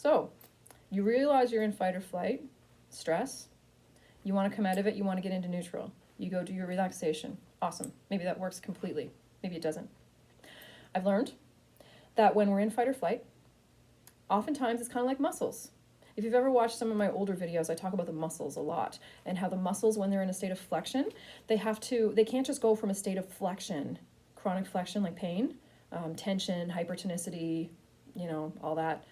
So you realize you're in fight or flight, stress. You want to come out of it. You want to get into neutral. You go do your relaxation. Awesome. Maybe that works completely. Maybe it doesn't. I've learned that when we're in fight or flight, oftentimes it's kind of like muscles. If you've ever watched some of my older videos, I talk about the muscles a lot and how the muscles, when they're in a state of flexion, they can't just go from a state of flexion, chronic flexion like pain, tension, hypertonicity, all that.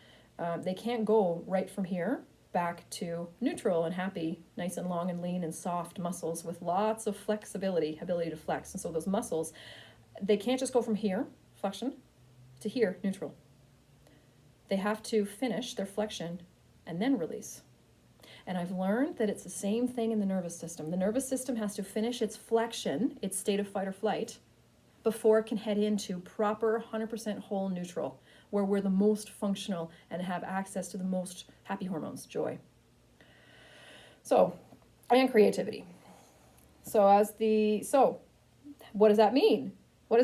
They can't go right from here back to neutral and happy, nice and long and lean and soft muscles with lots of flexibility, ability to flex. And so those muscles, they can't just go from here, flexion, to here, neutral. They have to finish their flexion and then release. And I've learned that it's the same thing in the nervous system. The nervous system has to finish its flexion, its state of fight or flight, before it can head into proper 100% whole neutral, where we're the most functional and have access to the most happy hormones, joy. So, and creativity. So what does that mean? What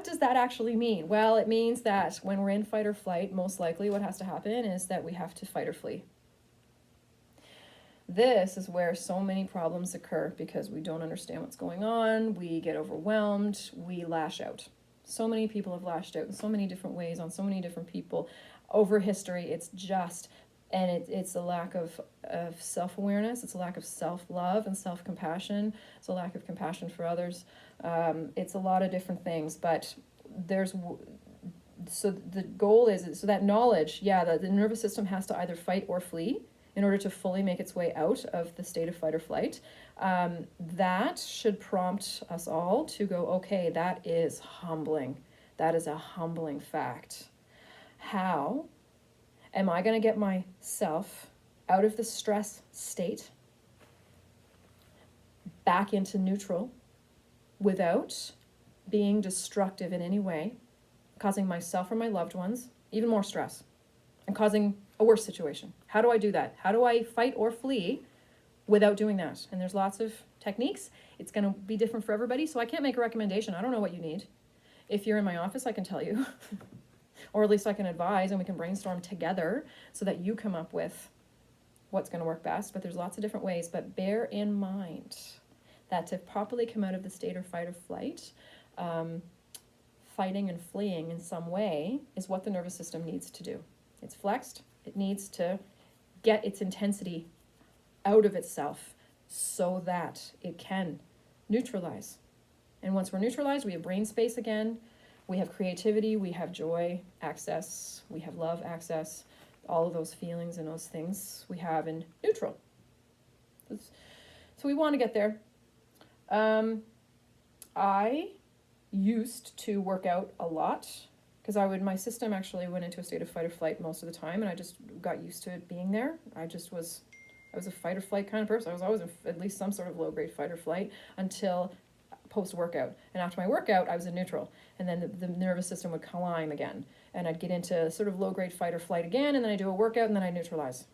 does that actually mean? Well, it means that when we're in fight or flight, most likely what has to happen is that we have to fight or flee. This is where so many problems occur because we don't understand what's going on, we get overwhelmed, we lash out. So many people have lashed out in so many different ways on so many different people over history. It's a lack of self-awareness, it's a lack of self-love and self-compassion, it's a lack of compassion for others. It's a lot of different things, but so the goal is, so that knowledge, the nervous system has to either fight or flee in order to fully make its way out of the state of fight or flight. That should prompt us all to go, okay, that is humbling. That is a humbling fact. How am I going to get myself out of the stress state, back into neutral, without being destructive in any way, causing myself or my loved ones even more stress, and causing a worse situation? How do I do that? How do I fight or flee without doing that? And there's lots of techniques. It's going to be different for everybody, so I can't make a recommendation. I don't know what you need. If you're in my office, I can tell you. Or at least I can advise, and we can brainstorm together so that you come up with what's going to work best. But there's lots of different ways. But bear in mind that to properly come out of the state of fight or flight, fighting and fleeing in some way is what the nervous system needs to do. It's flexed. It needs to get its intensity out of itself so that it can neutralize. And once we're neutralized, we have brain space again. We have creativity, we have joy, access, we have love, access, all of those feelings and those things we have in neutral. So we want to get there. I used to work out a lot because my system actually went into a state of fight or flight most of the time, and I just got used to it being there. I was a fight or flight kind of person. I was always at least some sort of low-grade fight or flight until post-workout. And after my workout, I was in neutral. And then the nervous system would climb again. And I'd get into sort of low-grade fight or flight again, and then I do a workout, and then I neutralize.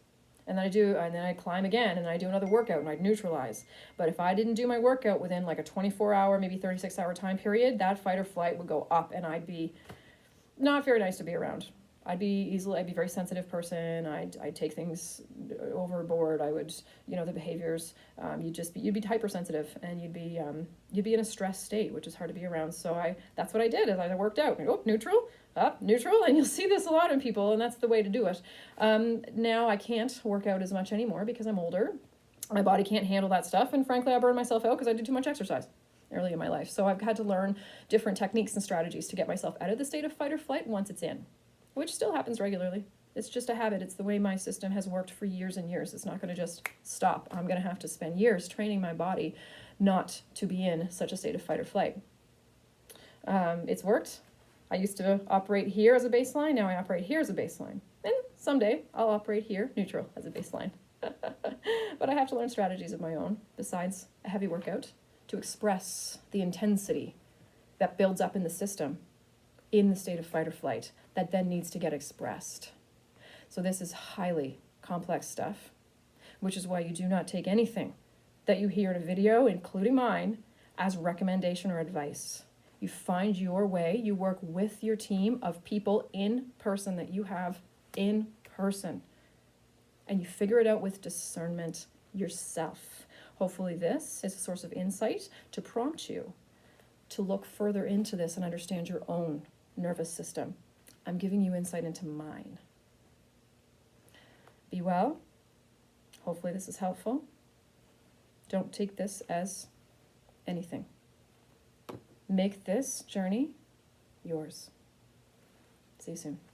And then I climb again, and then I do another workout, and I'd neutralize. But if I didn't do my workout within like a 24-hour, maybe 36-hour time period, that fight or flight would go up, and I'd be not very nice to be around. I'd be a very sensitive person. I'd take things overboard. I would, the behaviors, you'd be hypersensitive, and you'd be in a stress state, which is hard to be around. So that's what I did, is I worked out. Neutral, up, neutral, and you'll see this a lot in people, and that's the way to do it. Now I can't work out as much anymore because I'm older. My body can't handle that stuff, and frankly, I burn myself out because I do too much exercise early in my life. So I've had to learn different techniques and strategies to get myself out of the state of fight or flight once it's in, which still happens regularly. It's just a habit. It's the way my system has worked for years and years. It's not going to just stop. I'm going to have to spend years training my body not to be in such a state of fight or flight. It's worked. I used to operate here as a baseline. Now I operate here as a baseline. And someday I'll operate here, neutral, as a baseline. But I have to learn strategies of my own, besides a heavy workout, to express the intensity that builds up in the system in the state of fight or flight that then needs to get expressed. So this is highly complex stuff, which is why you do not take anything that you hear in a video, including mine, as recommendation or advice. You find your way, you work with your team of people in person that you have in person and you figure it out with discernment yourself. Hopefully this is a source of insight to prompt you to look further into this and understand your own nervous system. I'm giving you insight into mine. Be well. Hopefully this is helpful. Don't take this as anything. Make this journey yours. See you soon.